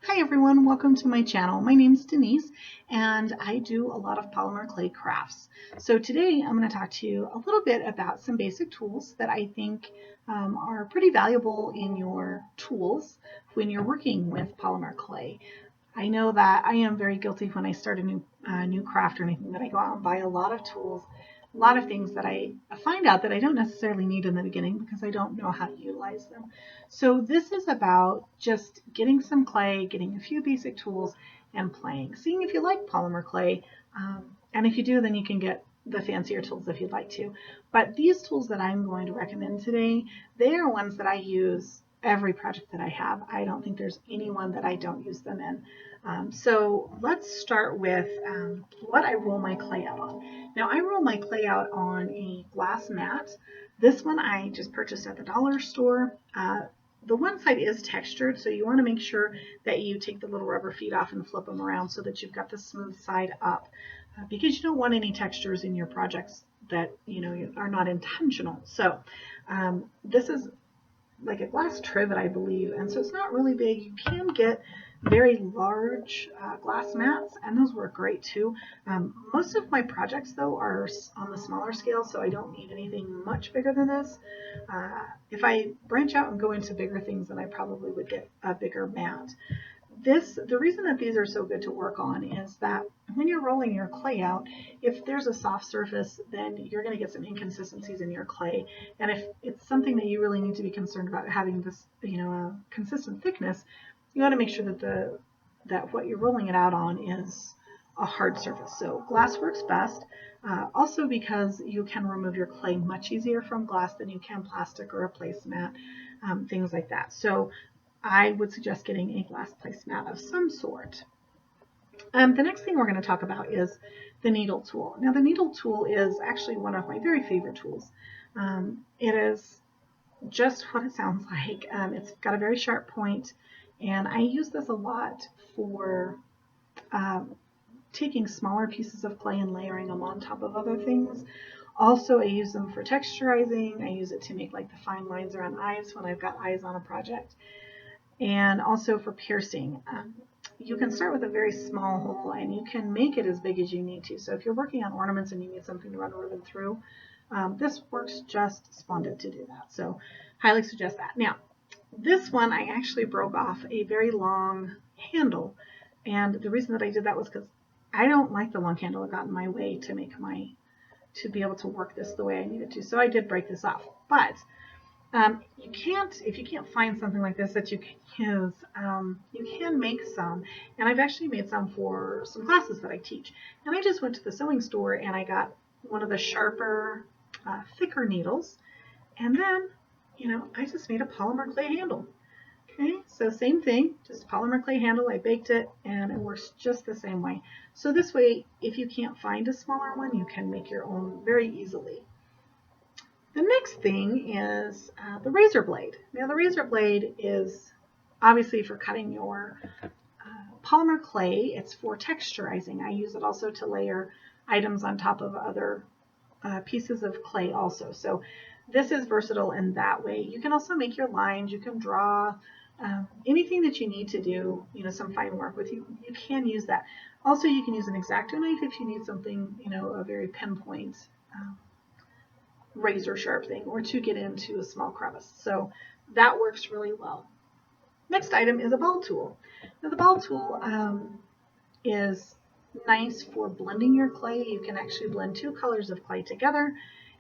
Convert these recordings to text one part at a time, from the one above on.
Hi everyone, welcome to my channel. My name is Denise and I do a lot of polymer clay crafts. So today I'm going to talk to you a little bit about some basic tools that I think are pretty valuable in your tools when you're working with polymer clay. I know that I am very guilty when I start a new craft or anything that I go out and buy a lot of tools, a lot of things that I find out that I don't necessarily need in the beginning because I don't know how to utilize them. So this is about just getting some clay, getting a few basic tools, and playing, seeing if you like polymer clay. And if you do, then you can get the fancier tools if you'd like to. But these tools that I'm going to recommend today, they are ones that I use every project that I have. I don't think there's any one that I don't use them in. So let's start with what I roll my clay out on. Now I roll my clay out on a glass mat. This one I just purchased at the dollar store. The one side is textured, so you want to make sure that you take the little rubber feet off and flip them around so that you've got the smooth side up, because you don't want any textures in your projects that are not intentional. So this is like a glass trivet, I believe, and so it's not really big. You can get very large glass mats, and those work great too. Most of my projects, though, are on the smaller scale, so I don't need anything much bigger than this. If I branch out and go into bigger things, then I probably would get a bigger mat. The reason that these are so good to work on is that when you're rolling your clay out, if there's a soft surface, then you're going to get some inconsistencies in your clay. And if it's something that you really need to be concerned about having this, a consistent thickness, you want to make sure that what you're rolling it out on is a hard surface. So glass works best. Also because you can remove your clay much easier from glass than you can plastic or a placemat, things like that. So I would suggest getting a glass placemat of some sort. The next thing we're going to talk about is the needle tool. Now the needle tool is actually one of my very favorite tools. It is just what it sounds like. It's got a very sharp point, and I use this a lot for taking smaller pieces of clay and layering them on top of other things. Also, I use them for texturizing. I use it to make like the fine lines around eyes when I've got eyes on a project, and also for piercing. You can start with a very small hole and you can make it as big as you need to. So if you're working on ornaments and you need something to run a ribbon through, this works just splendid to do that. So highly suggest that. Now, this one I actually broke off a very long handle, and the reason that I did that was because I don't like the long handle. It got in my way to be able to work this the way I needed to. So I did break this off. But if you can't find something like this that you can use, you can make some. And I've actually made some for some classes that I teach. And I just went to the sewing store and I got one of the sharper, thicker needles. And then, I just made a polymer clay handle. Okay, so same thing, just polymer clay handle. I baked it and it works just the same way. So this way, if you can't find a smaller one, you can make your own very easily. The next thing is the razor blade. Now the razor blade is obviously for cutting your polymer clay. It's for texturizing. I use it also to layer items on top of other pieces of clay also. So this is versatile in that way. You can also make your lines. You can draw anything that you need to do, some fine work with. You can use that. Also, you can use an X-Acto knife if you need something, a very pinpoint razor sharp thing, or to get into a small crevice. So that works really well. Next item is a ball tool. Now the ball tool is nice for blending your clay. You can actually blend two colors of clay together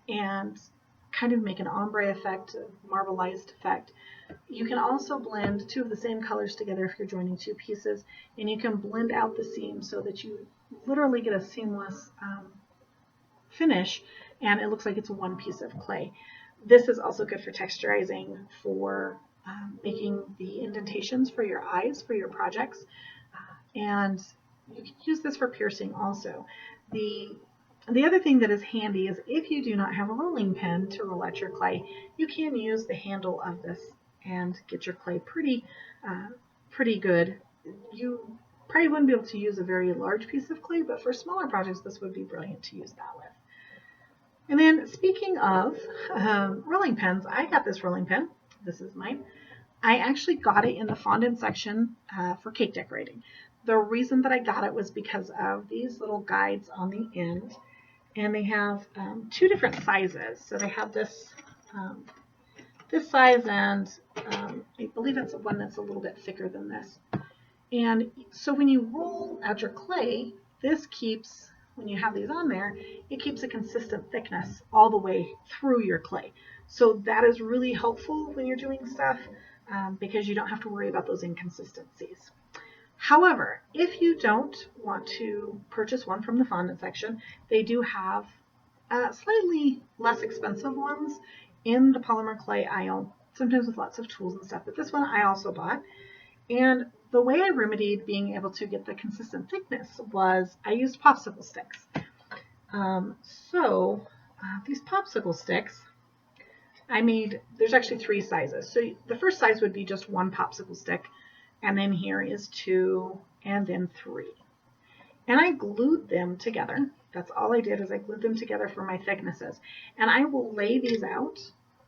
and kind of make an ombre effect, a marbleized effect. You can also blend two of the same colors together if you're joining two pieces, and you can blend out the seams so that you literally get a seamless finish, and it looks like it's one piece of clay. This is also good for texturizing, for making the indentations for your eyes, for your projects, and you can use this for piercing also. The other thing that is handy is if you do not have a rolling pin to roll out your clay, you can use the handle of this and get your clay pretty good. You probably wouldn't be able to use a very large piece of clay, but for smaller projects, this would be brilliant to use that with. And then speaking of rolling pins, I got this rolling pin. This is mine. I actually got it in the fondant section for cake decorating. The reason that I got it was because of these little guides on the end, and they have two different sizes. So they have this size, and I believe it's one that's a little bit thicker than this. And so when you roll out your clay, this keeps, when you have these on there, it keeps a consistent thickness all the way through your clay. So that is really helpful when you're doing stuff because you don't have to worry about those inconsistencies. However, if you don't want to purchase one from the fondant section, they do have slightly less expensive ones in the polymer clay aisle, sometimes with lots of tools and stuff. But this one I also bought. And the way I remedied being able to get the consistent thickness was I used popsicle sticks. These popsicle sticks, there's actually three sizes. So the first size would be just one popsicle stick, and then here is two, and then three. And I glued them together. That's all I did, is I glued them together for my thicknesses. And I will lay these out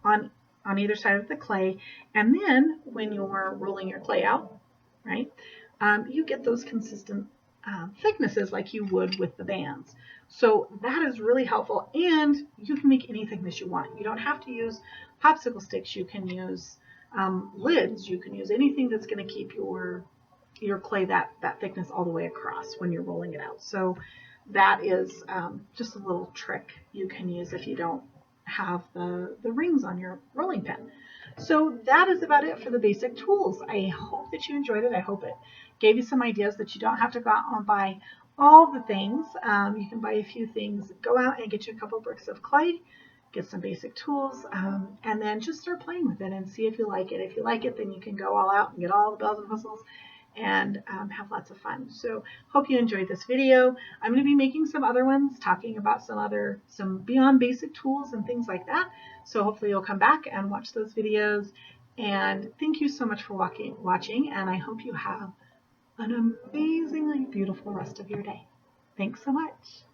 on either side of the clay, and then when you're rolling your clay out, right, you get those consistent thicknesses like you would with the bands. So that is really helpful, and you can make any thickness you want. You don't have to use popsicle sticks. You can use lids. You can use anything that's going to keep your clay that thickness all the way across when you're rolling it out. So that is just a little trick you can use if you don't have the rings on your rolling pin. So that is about it for the basic tools. I hope that you enjoyed it. I hope it gave you some ideas that you don't have to go out and buy all the things. You can buy a few things. Go out and get you a couple bricks of clay, get some basic tools, and then just start playing with it and see if you like it. If you like it, then you can go all out and get all the bells and whistles and have lots of fun. So hope you enjoyed this video. I'm going to be making some other ones talking about some beyond basic tools and things like that. So hopefully you'll come back and watch those videos. And thank you so much for watching, and I hope you have an amazingly beautiful rest of your day. Thanks so much.